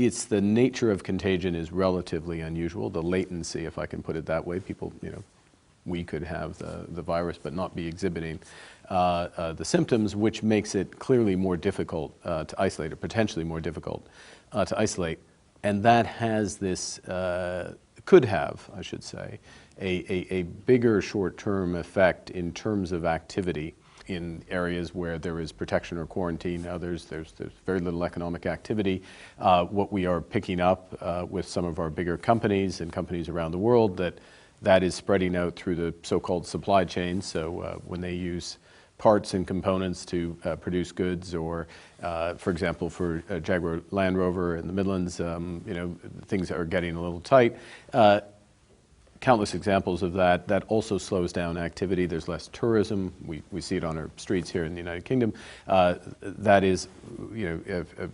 It's the nature of contagion is relatively unusual. The latency, if I can put it that way, people, we could have the virus but not be exhibiting the symptoms, which makes it clearly more difficult to isolate, or potentially more difficult to isolate. And that has this, could have, I should say, a bigger short-term effect in terms of activity in areas where there is protection or quarantine. Now there's very little economic activity. What we are picking up with some of our bigger companies and companies around the world, that is spreading out through the so-called supply chain. So when they use parts and components to produce goods, or for example, for Jaguar Land Rover in the Midlands, things are getting a little tight. Countless examples of that. That also slows down activity. There's less tourism. We see it on our streets here in the United Kingdom. That is,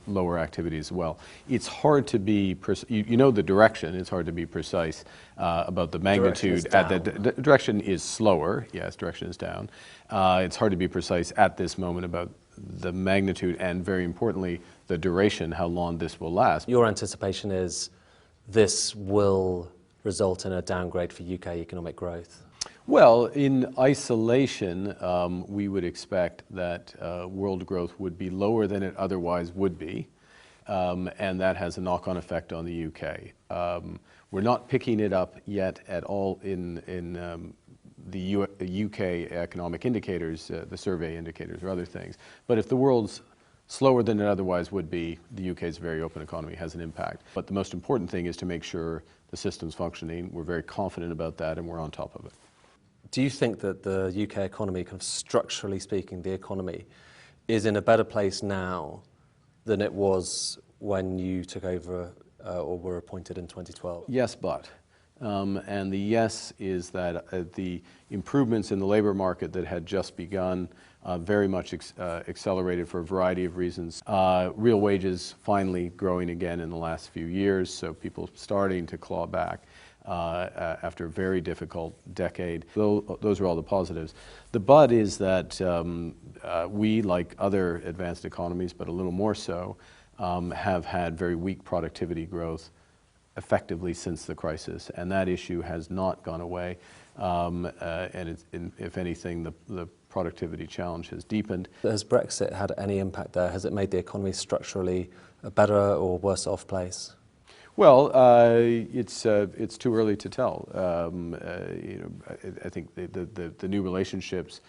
lower activity as well. It's hard to be, you know the direction, it's hard to be precise about the magnitude. The direction is slower, yes, direction is down. It's hard to be precise at this moment about the magnitude and, very importantly, the duration, how long this will last. Your anticipation is this will result in a downgrade for UK economic growth? Well, in isolation, we would expect that world growth would be lower than it otherwise would be, and that has a knock-on effect on the UK. We're not picking it up yet at all in the UK economic indicators, the survey indicators or other things. But if the world's slower than it otherwise would be, the UK's very open economy has an impact. But the most important thing is to make sure the system's functioning. We're very confident about that, and we're on top of it. Do you think that the UK economy, kind of structurally speaking, the economy, is in a better place now than it was when you took over or were appointed in 2012? Yes, but. And the yes is that the improvements in the labor market that had just begun very much accelerated for a variety of reasons. Real wages finally growing again in the last few years, so people starting to claw back after a very difficult decade. Those are all the positives. The but is that we, like other advanced economies, but a little more so, have had very weak productivity growth effectively since the crisis, and that issue has not gone away. And if anything, the productivity challenge has deepened. Has Brexit had any impact there? Has it made the economy structurally a better or worse off place? Well, it's too early to tell. I think the new relationships,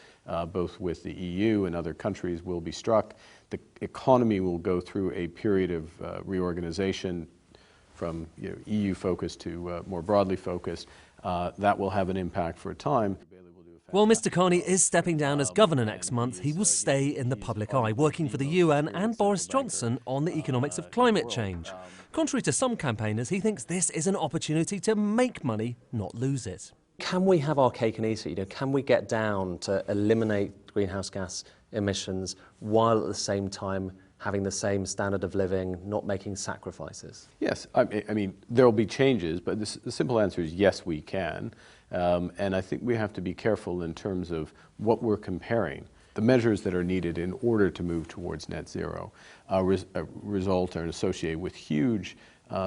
both with the EU and other countries, will be struck. The economy will go through a period of reorganization from EU focused to more broadly focused. That will have an impact for a time. While Mr. Carney is stepping down as governor next month, he will stay in the public eye, working for the UN and Boris Johnson on the economics of climate change. Contrary to some campaigners, he thinks this is an opportunity to make money, not lose it. Can we have our cake and eat it? Can we get down to eliminate greenhouse gas emissions while at the same time having the same standard of living, not making sacrifices? Yes, I mean, there will be changes, but the simple answer is yes, we can. And I think we have to be careful in terms of what we're comparing. The measures that are needed in order to move towards net zero result or associate with huge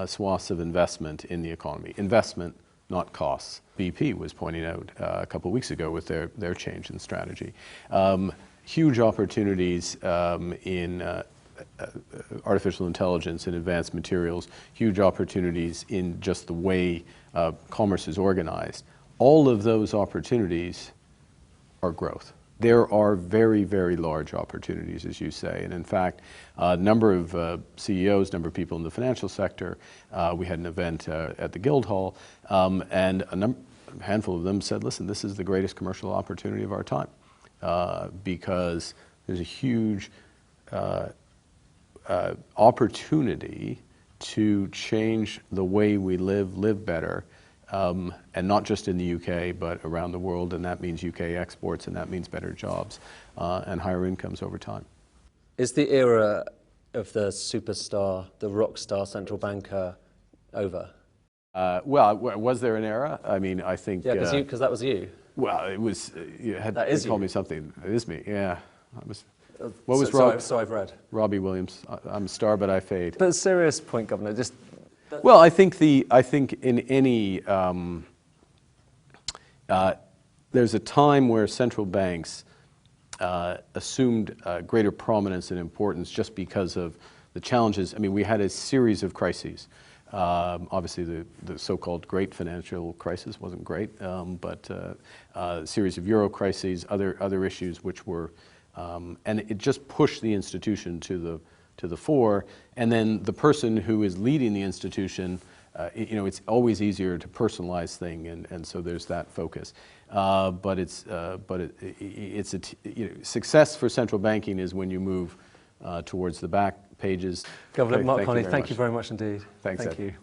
swaths of investment in the economy. Investment, not costs. BP was pointing out a couple of weeks ago with their change in strategy. Huge opportunities in artificial intelligence and advanced materials, huge opportunities in just the way commerce is organized. All of those opportunities are growth. There are very, very large opportunities, as you say, and in fact, a number of CEOs, number of people in the financial sector, we had an event at the Guildhall, and a handful of them said, listen, this is the greatest commercial opportunity of our time, because there's a huge opportunity to change the way we live better, and not just in the UK, but around the world, and that means UK exports, and that means better jobs and higher incomes over time. Is the era of the superstar, the rock star central banker over? Well, was there an era? I mean, I think... Yeah, because that was you. Well, it was... you had to call me something. It is me, yeah. What was so I've read. Robbie Williams? I'm a star, but I fade. But a serious point, Governor. Just well, I think in any there's a time where central banks assumed greater prominence and importance just because of the challenges. I mean, we had a series of crises. Obviously, the so-called Great Financial Crisis wasn't great, but a series of Euro crises, other issues which were, and it just pushed the institution to the fore. And then the person who is leading the institution, it's always easier to personalize thing, and so there's that focus. But success for central banking is when you move towards the back pages. Governor Mark Carney, thank thank you very much indeed. Thanks, Thank Ed. you.